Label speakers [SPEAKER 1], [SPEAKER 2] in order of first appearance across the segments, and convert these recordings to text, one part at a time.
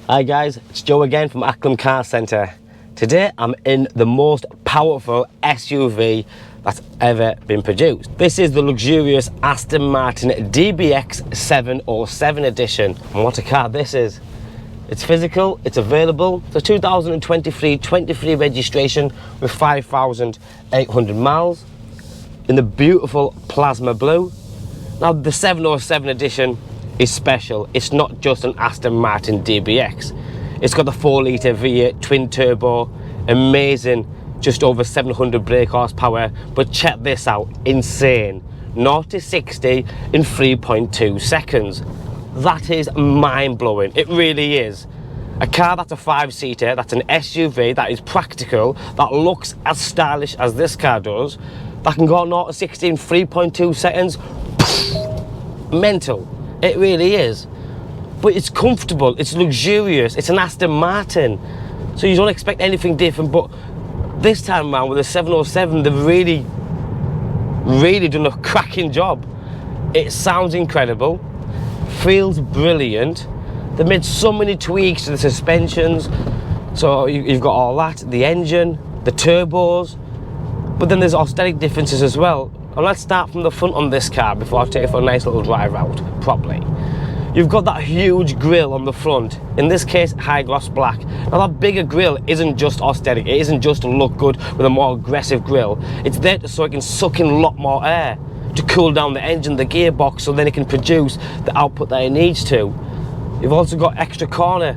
[SPEAKER 1] Hi guys, it's Joe again from Acklam Car Centre. Today I'm in the most powerful SUV that's ever been produced. This is the luxurious Aston Martin DBX707 edition. And what a car this is. It's physical, it's available. It's a 2023 23 registration with 5,800 miles in the beautiful plasma blue. Now the 707 edition is special. It's not just an Aston Martin DBX. It's got the 4-litre V8 twin turbo, amazing, just over 700 brake horsepower. But check this out, insane. 0 to 60 in 3.2 seconds. That is mind-blowing, it really is. A car that's a 5-seater, that's an SUV, that is practical, that looks as stylish as this car does, that can go 0 to 60 in 3.2 seconds. Mental. It really is. But it's comfortable, it's luxurious, it's an Aston Martin. So you don't expect anything different, but this time around with the 707, they've really done a cracking job. It sounds incredible, feels brilliant. They've made so many tweaks to the suspensions. So you've got all that, the engine, the turbos, but then there's aesthetic differences as well. And let's start from the front on this car before I take it for a nice little drive out properly. You've got that huge grille on the front, in this case high gloss black. Now that bigger grille isn't just aesthetic, it isn't just to look good with a more aggressive grille. It's there so it can suck in a lot more air to cool down the engine, the gearbox, so then it can produce the output that it needs to. You've also got extra corner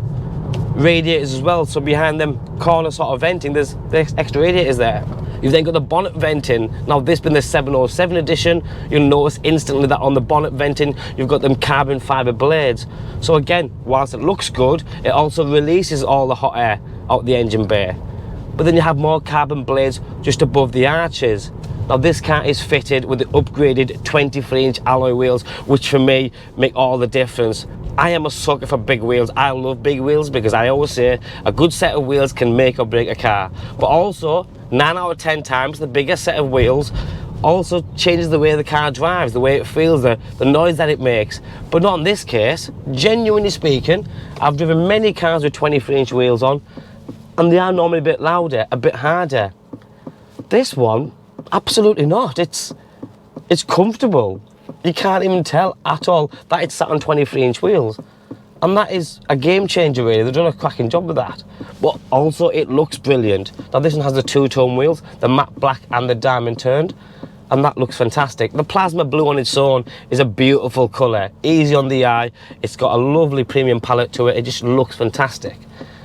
[SPEAKER 1] radiators as well, so behind them corner sort of venting, there's extra radiators there. You've then got the bonnet venting. Now this being the 707 edition, you'll notice instantly that on the bonnet venting you've got them carbon fibre blades. So again, whilst it looks good, it also releases all the hot air out the engine bay. But then you have more carbon blades just above the arches. Now this car is fitted with the upgraded 23-inch alloy wheels, which for me make all the difference. I am a sucker for big wheels. I love big wheels because I always say a good set of wheels can make or break a car. But also, 9 out of 10 times, the bigger set of wheels also changes the way the car drives, the way it feels, the noise that it makes. But not in this case. Genuinely speaking, I've driven many cars with 23-inch wheels on, and they are normally a bit louder, a bit harder. This one, absolutely not. It's comfortable. You can't even tell at all that it's sat on 23-inch wheels. And that is a game changer really. They've done a cracking job with that. But also it looks brilliant. Now this one has the two-tone wheels, the matte black and the diamond turned, and that looks fantastic. The plasma blue on its own is a beautiful colour, easy on the eye. It's got a lovely premium palette to it. It just looks fantastic.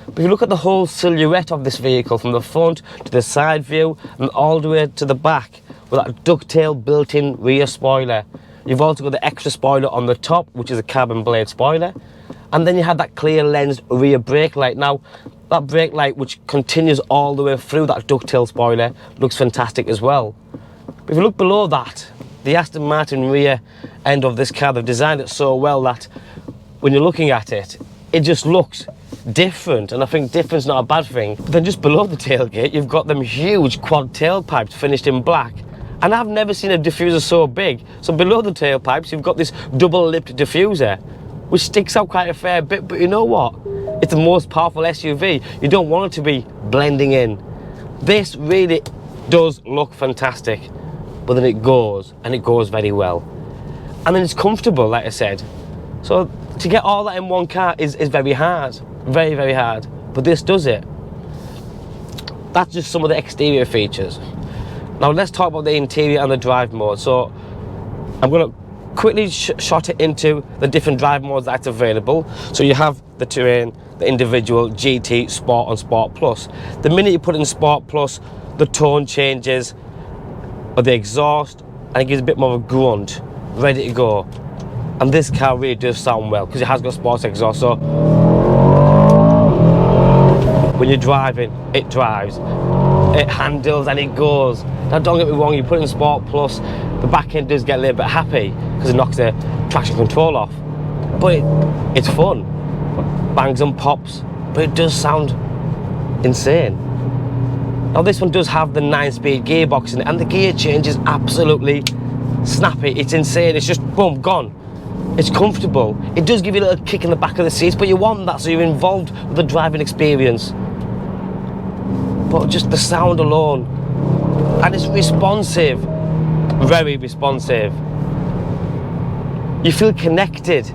[SPEAKER 1] But if you look at the whole silhouette of this vehicle, from the front to the side view and all the way to the back, with that ducktail built-in rear spoiler. You've also got the extra spoiler on the top, which is a carbon blade spoiler. And then you have that clear lensed rear brake light. Now, that brake light, which continues all the way through that ducktail spoiler, looks fantastic as well. But if you look below that, the Aston Martin rear end of this car, they've designed it so well that when you're looking at it, it just looks different. And I think different's not a bad thing. But then just below the tailgate, you've got them huge quad tailpipes finished in black. And I've never seen a diffuser so big. So below the tailpipes, you've got this double-lipped diffuser, which sticks out quite a fair bit. But you know what? It's the most powerful SUV. You don't want it to be blending in. This really does look fantastic. But then it goes, and it goes very well. And then it's comfortable, like I said. So to get all that in one car is very hard. Very, very hard. But this does it. That's just some of the exterior features. Now let's talk about the interior and the drive mode. So I'm going to quickly shot it into the different drive modes that's available. So you have the terrain, the individual, GT, Sport and Sport Plus. The minute you put in Sport Plus, the tone changes of the exhaust and it gives a bit more of a grunt, ready to go. And this car really does sound well because it has got sports exhaust. So when you're driving, it drives, it handles and it goes. Now don't get me wrong, you put in Sport Plus, the back end does get a little bit happy because it knocks the traction control off. But it's fun, bangs and pops, but it does sound insane. Now this one does have the 9-speed gearbox in it, and the gear change is absolutely snappy. It's insane, it's just boom, gone. It's comfortable. It does give you a little kick in the back of the seats, but you want that so you're involved with the driving experience. But just the sound alone, and it's responsive, very responsive. You feel connected.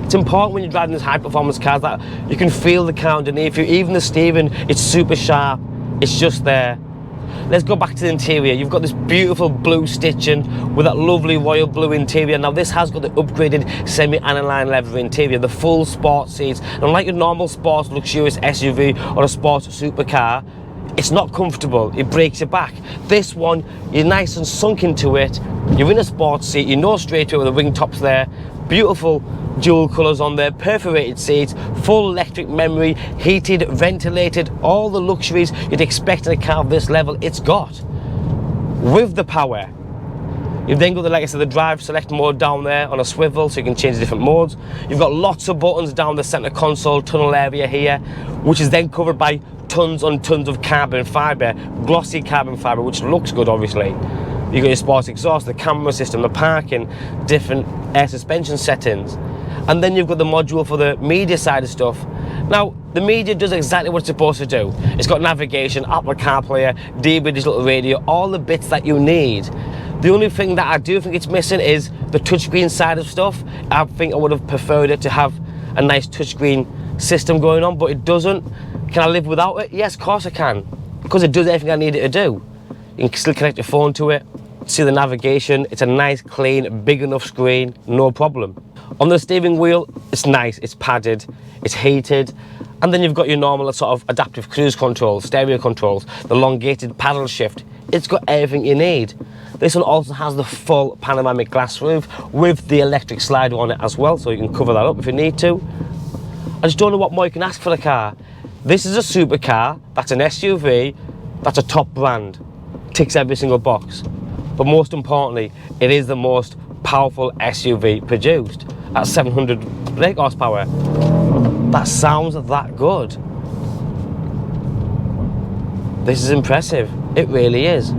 [SPEAKER 1] It's important when you're driving these high performance cars that you can feel the car underneath you. Even the steering, it's super sharp. It's just there. Let's go back to the interior. You've got this beautiful blue stitching with that lovely royal blue interior. Now this has got the upgraded semi-aniline leather interior, the full sports seats. Unlike your normal sports luxurious SUV or a sports supercar, it's not comfortable, it breaks your back. This one, you're nice and sunk into it. You're in a sports seat, you know straight away with the wing tops there. Beautiful dual colours on there, perforated seats, full electric memory, heated, ventilated, all the luxuries you'd expect in a car of this level, it's got. With the power. You've then got the, like I said, the drive select mode down there on a swivel, so you can change the different modes. You've got lots of buttons down the centre console tunnel area here, which is then covered by tons and tons of carbon fibre, glossy carbon fibre, which looks good obviously. You've got your sports exhaust, the camera system, the parking, different air suspension settings. And then you've got the module for the media side of stuff. Now, the media does exactly what it's supposed to do. It's got navigation, Apple CarPlay, DB digital radio, all the bits that you need. The only thing that I do think it's missing is the touchscreen side of stuff. I think I would have preferred it to have a nice touchscreen system going on, but it doesn't. Can I live without it? Yes, of course I can, because it does everything I need it to do. You can still connect your phone to it, see the navigation. It's a nice, clean, big enough screen, no problem. On the steering wheel, it's nice, it's padded, it's heated, and then you've got your normal sort of adaptive cruise controls, stereo controls, the elongated paddle shift. It's got everything you need. This one also has the full panoramic glass roof with the electric slider on it as well, so you can cover that up if you need to. I just don't know what more you can ask for the car. This is a supercar, that's an SUV, that's a top brand. Ticks every single box. But most importantly, it is the most powerful SUV produced at 700 brake horsepower. That sounds that good. This is impressive, it really is.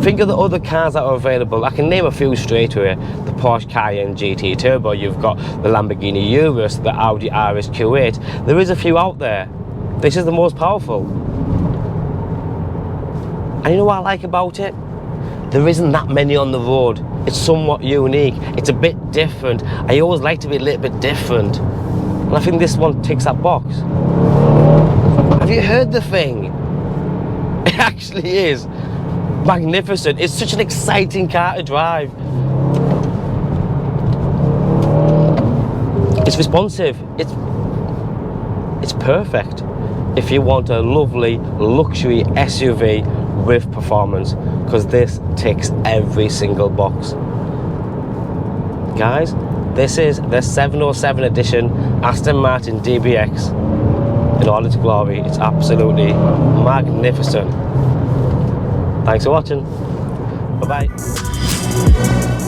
[SPEAKER 1] Think of the other cars that are available. I can name a few straight away. The Porsche Cayenne GT Turbo, you've got the Lamborghini Urus, the Audi RS Q8. There is a few out there. This is the most powerful. And you know what I like about it? There isn't that many on the road. It's somewhat unique. It's a bit different. I always like to be a little bit different. And I think this one ticks that box. Have you heard the thing? It actually is magnificent. It's such an exciting car to drive. It's responsive. It's perfect if you want a lovely luxury SUV with performance, because this ticks every single box. Guys, this is the 707 edition Aston Martin DBX in all its glory. It's absolutely magnificent. Thanks for watching. Bye bye.